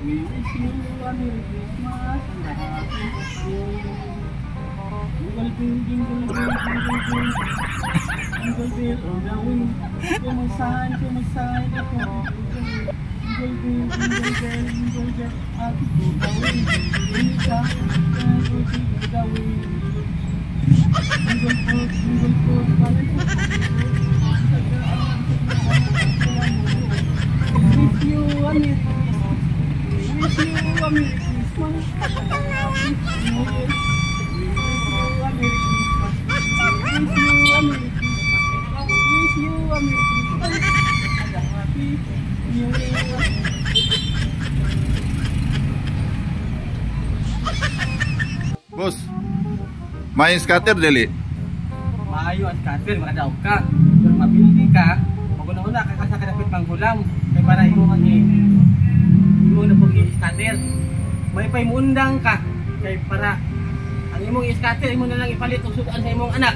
wish you a Merry Christmas and a Happy New Year. Jingle bell, jingle bell, jingle bell, jingle bell on the wind. Kumasaan, kumasaan ako. Jingle bell, jingle bell, jingle bell, happy to the wind. Jingle bell, jingle the wind. Jingle bell, pala sa wish you a Merry Christmas. Wish you a Merry Christmas. Happy New Year. Bos, main skater dili? Maayo at skater, makadaog ka. Pero mapindi ka, maguna-una ka sa kadapit manggulam. Kaya para imo na pong i-skater. May paimundang ka. Kaya para ang imong i-skater, imo na lang ipalit og sudan sa imong anak.